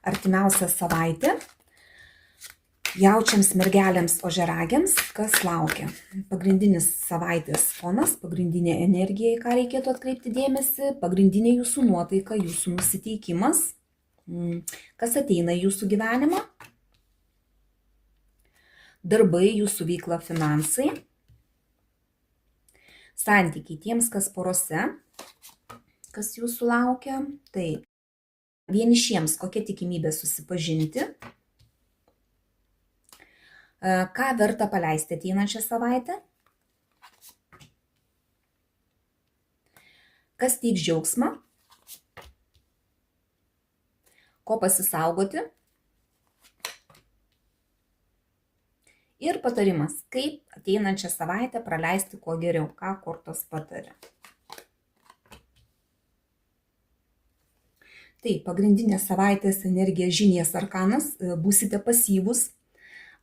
artimiausią savaitę jaučiams, mergelėms, ožiaragiams, kas laukia. Pagrindinis savaitės fonas, pagrindinė energija, į ką reikėtų atkreipti dėmesį, pagrindinė jūsų nuotaika, jūsų nusiteikimas, kas ateina į jūsų gyvenimą, darbai, jūsų veikla, finansai, santykiai tiems, kas porose, kas jūsų laukia, tai vienišiems kokia tikimybė susipažinti, ką verta paleisti ateinančią savaitę, kas teiks džiaugsmą, ko pasisaugoti ir patarimas, kaip ateinančią savaitę praleisti kuo geriau, ką kortos pataria. Tai pagrindinė savaitės energija žinies arkanas, būsite pasyvūs,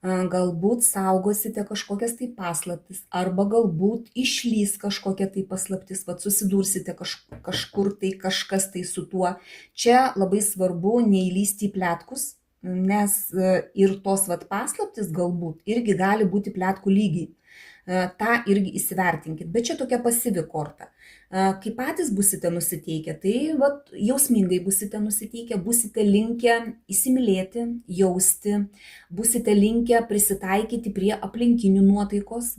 galbūt saugosite kažkokias tai paslaptis, arba galbūt išlys kažkokia tai paslaptis, susidursite kažkur tai kažkas tai su tuo. Čia labai svarbu neįlysti į pletkus, nes ir tos paslaptis galbūt irgi gali būti pletkų lygiai. Ta irgi įsivertinkit, bet čia tokia pasyvi korta. Kai patys busite nusiteikę, tai jausmingai busite nusiteikę, busite linkę įsimylėti, jausti, busite linkę prisitaikyti prie aplinkinių nuotaikos,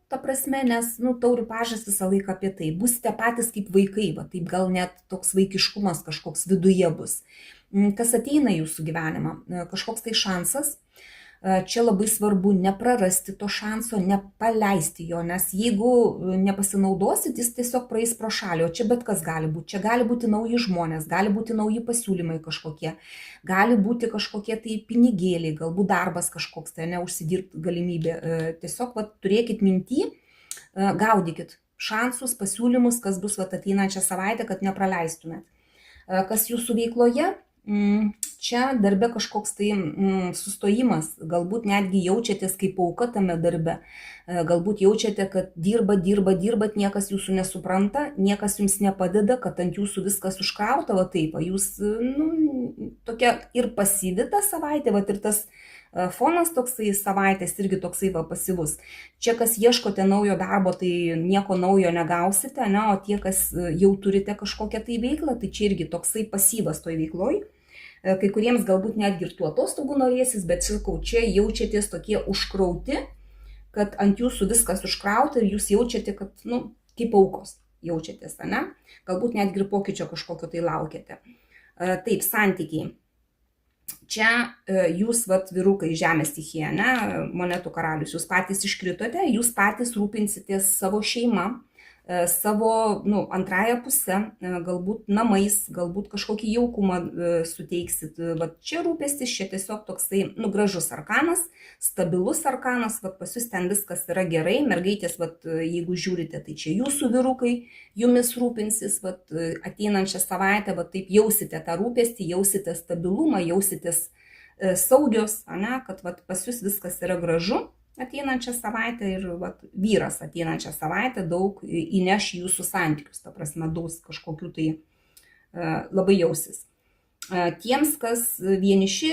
ta prasme, nes taurių pažas visą laiką apie tai. Busite patys kaip vaikai, taip gal net toks vaikiškumas kažkoks viduje bus. Kas ateina į jūsų gyvenimą, kažkoks tai šansas. Čia labai svarbu neprarasti to šanso, nepaleisti jo, nes jeigu nepasinaudosit, jis tiesiog praeis pro šalį, o čia bet kas gali būti. Čia gali būti nauji žmonės, gali būti nauji pasiūlymai kažkokie, gali būti kažkokie tai pinigėliai, galbūt darbas kažkoks, tai neužsidirbti galimybė. Tiesiog turėkit minty, gaudykit šansus, pasiūlymus, kas bus ateinančią savaitę, kad nepraleistumėt. Kas jūsų veikloje? Čia darbe kažkoks tai sustojimas, galbūt netgi jaučiatės kaip auka tame darbe, galbūt jaučiate, kad dirbat, niekas jūsų nesupranta, niekas jums nepadeda, kad ant jūsų viskas užkrauta, jūs tokia ir pasyvi tą savaitę, ir tas fonas toksai savaitės irgi toksai pasyvus. Čia kas ieškote naujo darbo, tai nieko naujo negausite, o tie, kas jau turite kažkokią tai veiklą, tai čia irgi toksai pasyvas toj veikloj. Kai kuriems galbūt netgi ir tų atostogų norėsis, bet sakau, čia jaučiatės tokie užkrauti, kad ant jūsų viskas užkrauta ir jūs jaučiate, kad, kaip aukos jaučiatės, galbūt netgi ir pokyčio kažkokio tai laukiate. Taip, santykiai. Čia jūs, vyrukai, žemės stichija, monetų karalius, jūs patys iškritote, jūs patys rūpinsitės savo šeimą, savo antrąją pusę, galbūt namais, galbūt kažkokį jaukumą suteiksit. Čia rūpestis, čia tiesiog toksai gražus arkanas, stabilus arkanas, pas jūs ten viskas yra gerai, mergaitės, jeigu žiūrite, tai čia jūsų vyrukai jumis rūpinsis, ateinančią savaitę, taip jausite tą rūpestį, jausite stabilumą, jausitės saugios, kad pas jūs viskas yra gražu. Ateinančią savaitę ir vyras ateinančią savaitę daug įneš jūsų santykius, ta prasme, daug kažkokių tai labai jausis. Tiems, kas vieniši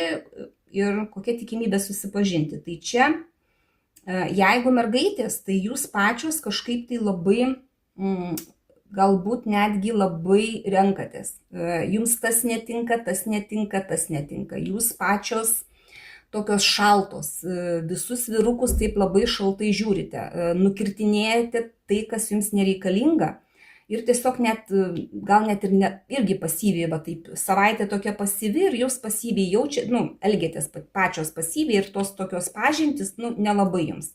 ir kokia tikimybė susipažinti. Tai čia, jeigu mergaitės, tai jūs pačios kažkaip tai labai, galbūt netgi labai renkatės. Jums tas netinka, tas netinka, tas netinka. Jūs pačios tokios šaltos, visus vyrukus taip labai šaltai žiūrite, nukirtinėjate tai, kas jums nereikalinga ir tiesiog gal net irgi pasyviai, taip savaitė tokia pasyvi ir jūs pasyviai jaučiate, elgiatės pačios pasyviai ir tos tokios pažintys, nelabai jums.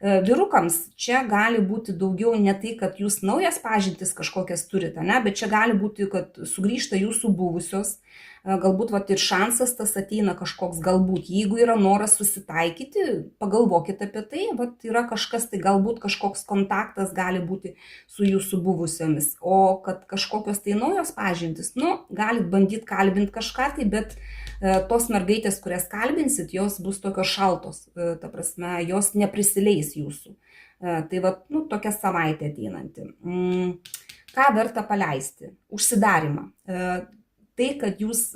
Vyrukams čia gali būti daugiau ne tai, kad jūs naujas pažintis kažkokias turite, bet čia gali būti, kad sugrįžta jūsų buvusios, galbūt ir šansas tas ateina kažkoks, galbūt jeigu yra noras susitaikyti, pagalvokite apie tai, yra kažkas, tai galbūt kažkoks kontaktas gali būti su jūsų buvusiomis, o kad kažkokios tai naujos pažintis, galit bandyti kalbinti kažką tai, bet tos mergaitės, kurias kalbinsit, jos bus tokios šaltos, ta prasme, jos neprisileis jūsų. Tai tokia savaitė ateinanti. Ką verta paleisti? Užsidarimą. Tai, kad jūs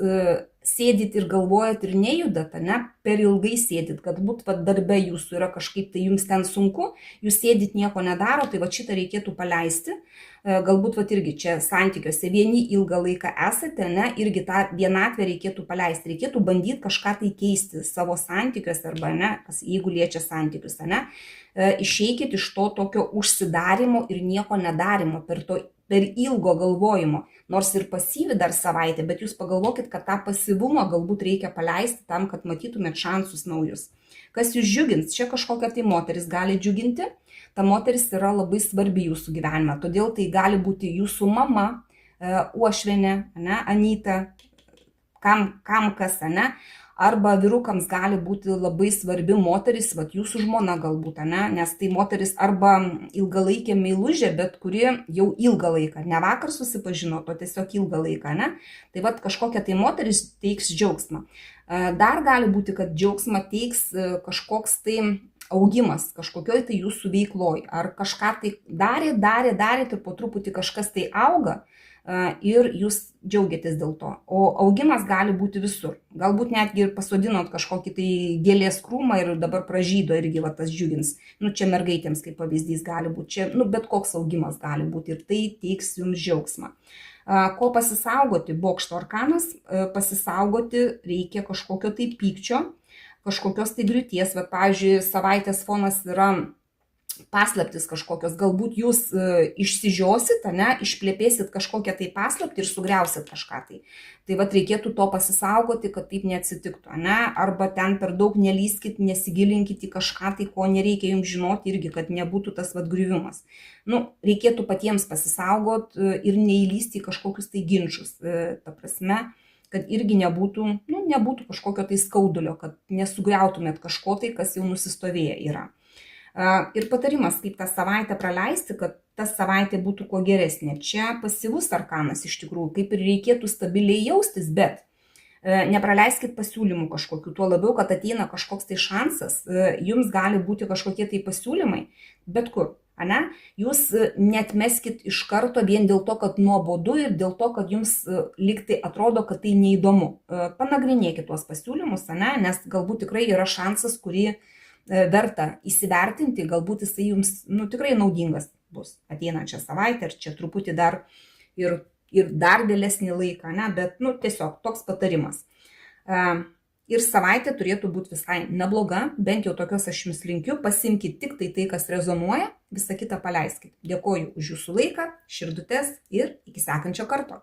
sėdit ir galvojat ir nejudat, ne, per ilgai sėdit, kad būt darbe jūsų yra kažkaip tai jums ten sunku, jūs sėdit nieko nedaro, tai va šitą reikėtų paleisti. Galbūt irgi čia santykiuose vieni ilgą laiką esate, ne, irgi tą vienatvę reikėtų paleisti, reikėtų bandyti kažką tai keisti savo santykiuose arba, ne, jeigu liečia santykius, ne, išeikit iš to tokio užsidarimo ir nieko nedarimo, per ilgo galvojimo, nors ir pasyvi dar savaitę, bet jūs pagalvokit, kad tą pasyvumą galbūt reikia paleisti tam, kad matytumėt šansus naujus. Kas jūs džiugins? Čia kažkokia tai moteris gali džiuginti, ta moteris yra labai svarbi jūsų gyvenime, todėl tai gali būti jūsų mama, uošvienė, ne, Anyta, kam kas, ne, arba vyrukams gali būti labai svarbi moteris, jūsų žmona galbūt, ne, nes tai moteris arba ilgalaikė meilužė, bet kuri jau ilgą laiką, ne vakar susipažino, o tiesiog ilgą laiką, ne, tai kažkokia tai moteris teiks džiaugsmą. Dar gali būti, kad džiaugsmą teiks kažkoks tai augimas, kažkokioj tai jūsų veikloj, ar kažką tai darėt ir po truputį kažkas tai auga, ir jūs džiaugiatės dėl to. O augimas gali būti visur. Galbūt netgi ir pasodinot kažkokį tai gėlės krūmą ir dabar pražydo irgi tas džiugins. Čia mergaitėms kaip pavyzdys gali būti. Čia, bet koks augimas gali būti ir tai teiks jums džiaugsmą. Ko pasisaugoti? Bokšto arkanas. Pasisaugoti reikia kažkokio tai pykčio, kažkokios tai griūties. Pavyzdžiui, savaitės fonas yra paslaptis kažkokios, galbūt jūs išsižiosit, ne, išplėpėsit kažkokią tai paslaptį ir sugriausit kažką tai. Tai reikėtų to pasisaugoti, kad taip neatsitiktų, ne, arba ten per daug nelįskit, nesigilinkit į kažką tai, ko nereikia jums žinoti irgi, kad nebūtų tas griuvimas. Reikėtų patiems pasisaugot ir neįlysti į kažkokius tai ginčius, ta prasme, kad irgi nebūtų kažkokio tai skaudulio, kad nesugriautumėt kažko tai, kas jau nusistovėję yra. Ir patarimas, kaip tą savaitę praleisti, kad ta savaitė būtų kuo geresnė. Čia pasyvus arkanas iš tikrųjų, kaip ir reikėtų stabiliai jaustis, bet nepraleiskit pasiūlymų kažkokių, tuo labiau, kad ateina kažkoks tai šansas, jums gali būti kažkokie tai pasiūlymai, bet kur, ne? Jūs netmeskit iš karto vien dėl to, kad nuobodu ir dėl to, kad jums lygtai atrodo, kad tai neįdomu. Panagrinėkit tuos pasiūlymus, ne? Nes galbūt tikrai yra šansas, kurį verta įsivertinti, galbūt jisai jums tikrai naudingas bus ateinančią savaitę, ar čia truputį dar ir dar vėlesnį laiką, ne, bet tiesiog toks patarimas. Ir savaitė turėtų būti visai nebloga, bent jau tokios aš jums linkiu, pasimkit tik tai, kas rezonuoja, visą kitą paleiskit. Dėkoju už jūsų laiką, širdutes ir iki sekančio karto.